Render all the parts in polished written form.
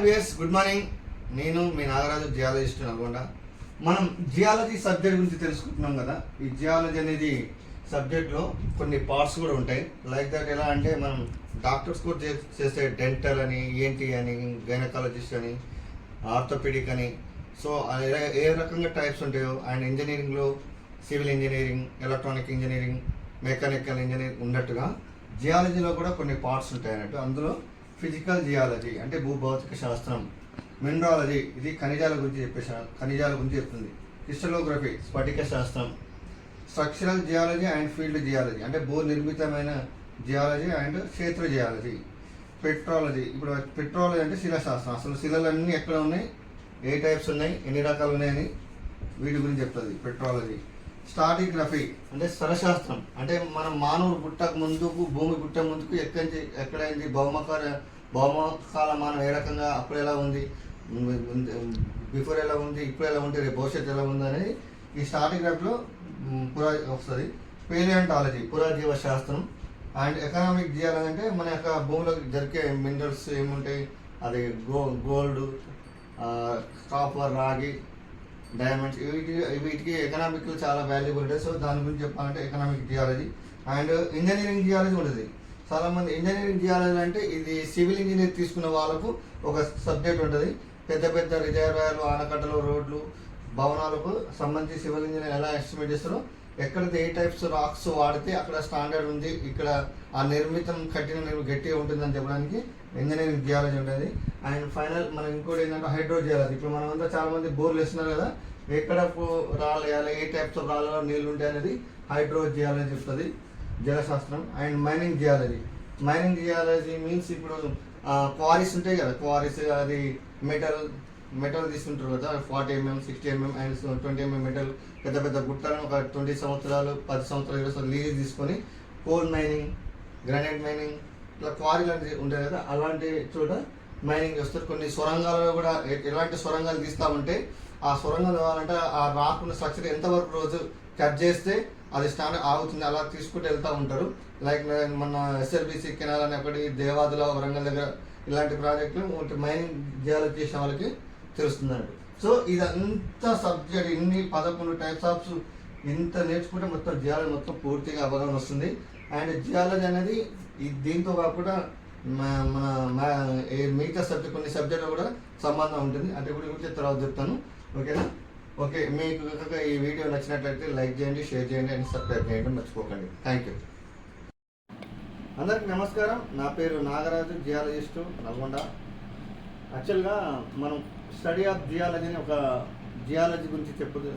Weirs good morning. నేను మీ Nagaraju, geologist Nalgonda. మనం geology subject గురించి తెలుసుకుంటున్నాం కదా. ఈ జియాలజీ అనేది సబ్జెక్ట్లో కొన్ని పార్ట్స్ కూడా ఉంటాయి. లైక్ దట్ ఎలా అంటే మనం డాక్టర్స్ కూడా చేసే డెంటల్ అని, ఈఎన్టీ అని, గైనకాలజిస్ట్ అని, ఆర్థోపెడిక్ అని. సో ఏ రకంగా టైప్స్ ఉంటాయో, అండ్ ఇంజనీరింగ్లో civil engineering, electronic engineering, mechanical engineering ఉన్నట్టుగా జియాలజీలో కూడా కొన్ని పార్ట్స్ ఉంటాయి అన్నట్టు. అందులో ఫిజికల్ జియాలజీ అంటే భూభౌతిక శాస్త్రం, మినరాలజీ ఇది ఖనిజాల గురించి చెప్తుంది, క్రిస్టలోగ్రఫీ స్ఫటిక శాస్త్రం, structural geology and field geology అంటే భూ నిర్మితమైన జియాలజీ అండ్ క్షేత్ర జియాలజీ, పెట్రాలజీ. ఇప్పుడు పెట్రాలజీ అంటే శిలాశాస్త్రం, అసలు శిలలన్నీ ఎక్కడ ఉన్నాయి, ఏ టైప్స్ ఉన్నాయి, ఎన్ని రకాలు ఉన్నాయని వీటి గురించి చెప్తుంది పెట్రాలజీ. స్టాటిగ్రఫీ అంటే స్థలశాస్త్రం అంటే మనం మానవుడు పుట్టక ముందుకు, భూమి పుట్టక ముందుకు ఎక్కడైంది, భౌమకాల మానవం ఏ రకంగా, అప్పుడు ఎలా ఉంది, బిఫోర్ ఎలా ఉంది, ఇప్పుడు ఎలా ఉంది, రేపు భవిష్యత్తు ఎలా ఉంది అనేది ఈ స్టాటిగ్రఫీలో వస్తుంది. పేలియాంటాలజీ పురాజీవ శాస్త్రం. అండ్ ఎకనామిక్ జియాలజీ అంటే మన యొక్క భూమిలో దొరికే మినరల్స్ ఏముంటాయి, అది గోల్డ్, కాపర్, రాగి, డైమండ్స్, వీటికి ఎకనామిక్లో చాలా వాల్యూబుల్ ఉంటుంది. సో దాని గురించి చెప్పాలంటే economic geology. And engineering geology ఉంటుంది. చాలామంది ఇంజనీరింగ్ జియాలజీ అంటే ఇది సివిల్ ఇంజనీర్ తీసుకున్న వాళ్ళకు ఒక సబ్జెక్ట్ ఉంటుంది. పెద్ద పెద్ద రిజర్వాయర్లు, ఆనకట్టలు, రోడ్లు, భవనాలకు సంబంధించి సివిల్ ఇంజనీర్ ఎలా ఎస్టిమేట్ చేస్తారో, ఎక్కడైతే ఏ టైప్స్ రాక్స్ వాడితే అక్కడ స్టాండర్డ్ ఉంది, ఇక్కడ ఆ నిర్మితం గట్టిగా ఉంటుందని చెప్పడానికి ఇంజనీరింగ్ జియాలజీ ఉంటుంది. అండ్ ఫైనల్ మనం ఇంకోటి ఏంటంటే హైడ్రో జియాలజీ. ఇప్పుడు మనమంతా చాలామంది బోర్లు వేస్తున్నారు కదా, ఎక్కడ రాళ్ళు వేయాలి, ఏ టైప్స్ ఆఫ్ రాళ్ళలో నీళ్ళు ఉంటాయి అనేది హైడ్రో జియాలజీ చెప్తుంది, జలశాస్త్రం. అండ్ మైనింగ్ జియాలజీ మీన్స్ ఇప్పుడు క్వారీస్ ఉంటాయి కదా, క్వారీస్ అది మెటల్ తీసుకుంటారు కదా, 40 mm, 60 mm and 20 mm metal, పెద్ద పెద్ద గుట్టలను ఒక 20 సంవత్సరాలు, 10 సంవత్సరాలు, 20 సంవత్సరాలు లీజ్ తీసుకొని కోల్ మైనింగ్, గ్రానైట్ మైనింగ్, ఇట్లా క్వారీ లాంటివి ఉంటాయి కదా, అలాంటి చోట మైనింగ్ చేస్తారు. కొన్ని సొరంగాలలో కూడా ఎలాంటి సొరంగాలు తీస్తామంటే ఆ సొరంగం కావాలంటే ఆ రాకున్న స్ట్రక్చర్ ఎంతవరకు రోజు కట్ చేస్తే అది స్టాండర్డ్ ఆగుతుంది, అలా తీసుకుంటూ వెళ్తూ ఉంటారు. లైక్ మన ఎస్ఎల్బిసి కెనాల్ అని ఒకటి, దేవాదుల వరంగల్ దగ్గర ఇలాంటి ప్రాజెక్టులు మైనింగ్ జియాలజీ చేసిన వాళ్ళకి తెలుస్తుందండి. సో ఇదంతా సబ్జెక్ట్, ఇన్ని 11 టైప్స్ ఆఫ్ ఇంత నేర్చుకుంటే మొత్తం జియాలజీ మొత్తం పూర్తిగా అవగాహన వస్తుంది. అండ్ జియాలజీ అనేది దీంతో కాకుండా మన మిగతా సబ్జెక్ట్, కొన్ని సబ్జెక్టులు కూడా సంబంధం ఉంటుంది. అంటే గురించి తర్వాత చెప్తాను, ఓకేనా? ఓకే, మీకు కనుక ఈ వీడియో నచ్చినట్లయితే లైక్ చేయండి, షేర్ చేయండి అండ్ సబ్స్క్రైబ్ చేయండి మర్చిపోకండి. Thank you. అందరికి నమస్కారం. నా పేరు నాగరాజు, జియాలజిస్టు, నల్గొండ. యాక్చువల్గా మనం స్టడీ ఆఫ్ జియాలజీ అని ఒక జియాలజీ గురించి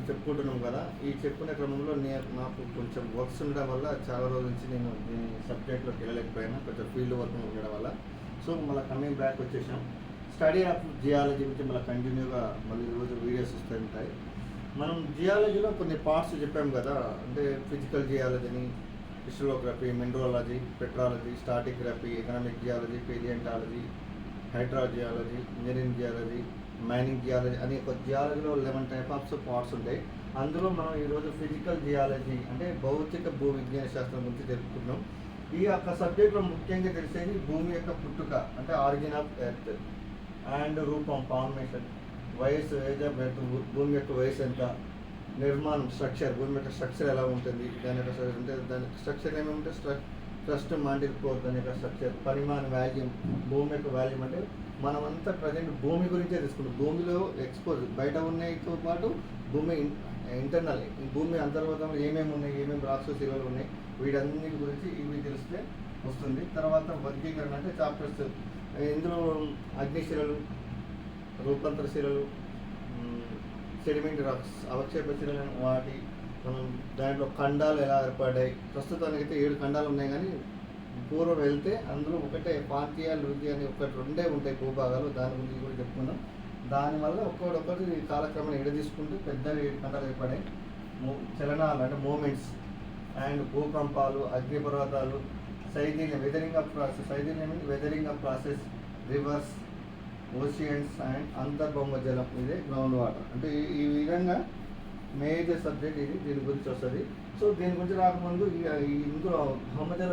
చెప్పుకుంటున్నాం కదా. ఈ చెప్పుకునే క్రమంలో నాకు కొంచెం వర్క్స్ ఉండడం వల్ల చాలా రోజుల నుంచి నేను ఈ సబ్జెక్ట్లోకి వెళ్ళలేకపోయినా, కొంచెం ఫీల్డ్ వర్క్ ఉండడం వల్ల. సో మళ్ళీ కమింగ్ బ్యాక్ వచ్చేసాం. స్టడీ ఆఫ్ జియాలజీ గురించి మళ్ళీ కంటిన్యూగా మళ్ళీ రోజు వీడియోస్ వస్తూ ఉంటాయి. మనం జియాలజీలో కొన్ని పార్ట్స్ చెప్పాము కదా, అంటే ఫిజికల్ జియాలజీని, crystallography, mineralogy, petrology, stratigraphy, economic geology, palaeontology, hydrogeology, engineering geology, mining geology అని ఒక జియాలజీలో 11 టైప్ ఆఫ్ పార్ట్స్ ఉంటాయి. అందులో మనం ఈరోజు ఫిజికల్ జియాలజీ అంటే భౌతిక భూ విజ్ఞాన శాస్త్రం గురించి తెలుసుకుంటున్నాం. ఈ యొక్క సబ్జెక్ట్లో ముఖ్యంగా తెలిసేది భూమి యొక్క పుట్టుక అంటే ఆరిజిన్ ఆఫ్ ఎర్త్ అండ్ రూపం, ఫార్మేషన్, వయసు, ఏజ్ ఆఫ్ ఎర్త్, భూమి యొక్క వయసు ఎంత, నిర్మాణం, స్ట్రక్చర్, భూమి యొక్క స్ట్రక్చర్ ఎలా ఉంటుంది, దాని యొక్క అంటే దాని స్ట్రక్చర్ ఏమేమంటే ట్రస్ట్, మాంటిల్ కోర్, దాని యొక్క స్ట్రక్చర్, పరిమాణం, వాల్యూమ్, భూమి యొక్క వాల్యూమ్. అంటే మనమంతా ప్రజెంట్ భూమి గురించే తీసుకుంటాం. భూమిలో ఎక్స్పోజ్ బయట ఉన్నాయితో పాటు భూమి ఇంటర్నల్, భూమి అంతర్గతంలో ఏమేమి ఉన్నాయి, ఏమేమి రాక్స్, శిలలు ఉన్నాయి, వీటన్నిటి గురించి ఇవి తెలిస్తే వస్తుంది. తర్వాత వర్గీకరణ అంటే చాప్టర్స్, ఇందులో అగ్నిశిలలు, రూపాంతర శిలలు, సెడిమెంట్ రాక్స్, అవక్షేప శిలలు, వాటి మనం దాంట్లో ఖండాలు ఎలా ఏర్పడ్డాయి. ప్రస్తుతానికి అయితే 7 ఖండాలు ఉన్నాయి, కానీ పూర్వం వెళ్తే అందులో ఒకటే పాంతియా, లూథియా అని రెండే ఉంటాయి భూభాగాలు. దాని గురించి కూడా చెప్పుకుందాం. దానివల్ల ఒక్కొక్కటి కాలక్రమేణా తీసుకుంటూ పెద్ద 7 ఖండాలు ఏర్పడాయి. చలనాలు అంటే మూమెంట్స్ అండ్ భూకంపాలు, అగ్నిపర్వతాలు, సైదిల్యం, వెదరింగ్ ఆఫ్ ప్రాసెస్, సైదిల్యం అంటే weathering of process, rivers, oceans and అంతర్భౌమ జలం, ఇదే గ్రౌండ్ వాటర్. అంటే ఈ విధంగా మేజర్ సబ్జెక్ట్ ఇది, దీని గురించి వస్తుంది. సో దీని గురించి రాకముందు ఇందులో భౌమజల